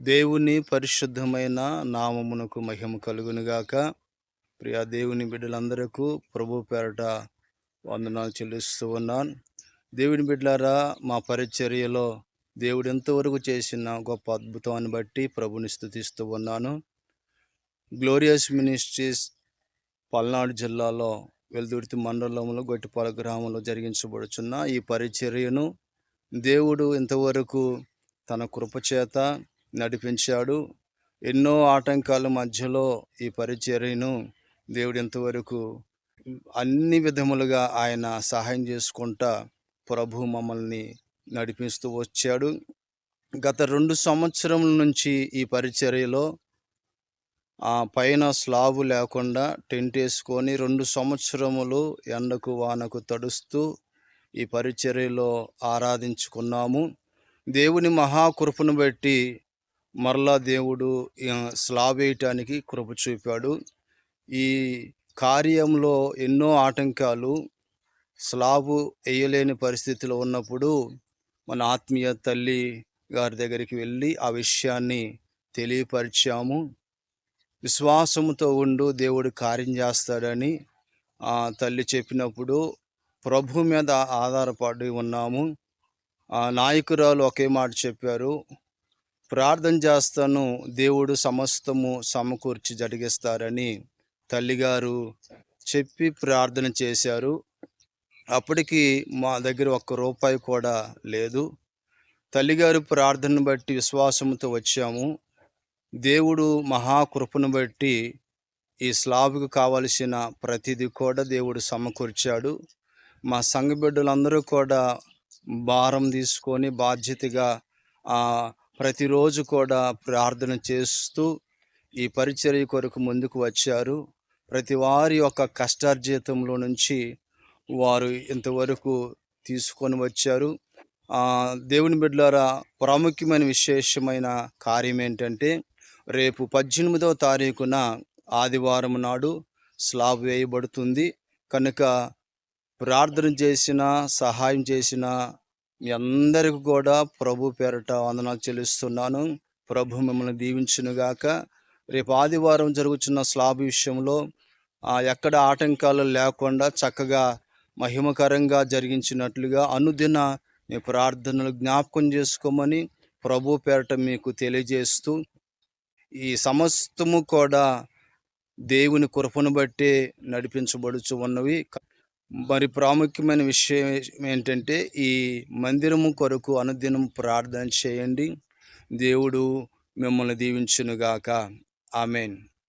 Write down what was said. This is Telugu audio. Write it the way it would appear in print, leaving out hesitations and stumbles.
దేవుని పరిశుద్ధమైన నామమునకు మహిమ కలుగునుగాక. ప్రియ దేవుని బిడ్డలందరకు ప్రభు పేరట వందనాలు చెల్లిస్తూ ఉన్నాను. దేవుని బిడ్డలారా, మా పరిచర్యలో దేవుడు ఎంతవరకు చేసిన గొప్ప అద్భుతాన్ని బట్టి ప్రభుని స్తుతిస్తూ ఉన్నాను. గ్లోరియస్ మినిస్ట్రీస్ పల్నాడు జిల్లాలో వెల్దుర్తి మండలంలో గొట్టిపాల గ్రామంలో జరిగించబడుచున్న ఈ పరిచర్యను దేవుడు ఇంతవరకు తన కృపచేత నడిపించాడు. ఎన్నో ఆటంకాల మధ్యలో ఈ పరిచర్యను దేవుడు ఇంతవరకు అన్ని విధములుగా ఆయన సహాయం చేసుకుంటా ప్రభు మమ్మల్ని నడిపిస్తూ వచ్చాడు. గత 2 సంవత్సరముల నుంచి ఈ పరిచర్యలో పైన స్లాబు లేకుండా టెంట్ వేసుకొని 2 సంవత్సరములు ఎండకు వానకు తడుస్తూ ఈ పరిచర్యలో ఆరాధించుకున్నాము. దేవుని మహాకృపను బట్టి మరలా దేవుడు స్లాబ్ వేయటానికి కృప చూపాడు. ఈ కార్యంలో ఎన్నో ఆటంకాలు, స్లాబు వేయలేని పరిస్థితిలో ఉన్నప్పుడు మన ఆత్మీయ తల్లి గారి దగ్గరికి వెళ్ళి ఆ విషయాన్ని తెలియపరిచాము. విశ్వాసముతో ఉండు, దేవుడు కార్యం చేస్తాడని తల్లి చెప్పినప్పుడు ప్రభు మీద ఆధారపడి ఉన్నాము. నాయకురాలు ఒకే మాట చెప్పారు, ప్రార్థన చేస్తాను, దేవుడు సమస్తము సమకూర్చి జరిగిస్తారని తల్లిగారు చెప్పి ప్రార్థన చేశారు. అప్పటికి మా దగ్గర ₹1 కూడా లేదు. తల్లిగారు ప్రార్థనను బట్టి విశ్వాసంతో వచ్చాము. దేవుడు మహాకృపను బట్టి ఈ స్లాబ్కు కావలసిన ప్రతిదీ కూడా దేవుడు సమకూర్చాడు. మా సంఘ బిడ్డలందరూ కూడా భారం తీసుకొని బాధ్యతగా ప్రతిరోజు కూడా ప్రార్థన చేస్తూ ఈ పరిచర్య కొరకు ముందుకు వచ్చారు. ప్రతి వారి యొక్క కష్టార్జితంలో నుంచి వారు ఇంతవరకు తీసుకొని వచ్చారు. దేవుని బిడ్డలారా, ప్రాముఖ్యమైన విశేషమైన కార్యం ఏంటంటే, రేపు 18వ తారీఖున ఆదివారం నాడు స్లాబ్ వేయబడుతుంది. కనుక ప్రార్థన చేసిన, సహాయం చేసిన మీ అందరికీ కూడా ప్రభు పేరట వందనాలు చెల్లిస్తున్నాను. ప్రభు మిమ్మల్ని దీవించునుగాక. రేపు ఆదివారం జరుగుతున్న స్లాబ్ విషయంలో ఎక్కడ ఆటంకాలు లేకుండా చక్కగా మహిమకరంగా జరిగించినట్లుగా అనుదిన మీ ప్రార్థనలు జ్ఞాపకం చేసుకోమని ప్రభు పేరట మీకు తెలియజేస్తూ, ఈ సమస్తము కూడా దేవుని కృపను బట్టే నడిపించబడుచు ఉన్నవి. మరి ప్రాముఖ్యమైన విషయం ఏంటంటే, ఈ మందిరము కొరకు అనుదినం ప్రార్థన చేయండి. దేవుడు మిమ్మల్ని దీవించునుగాక. ఆమేన్.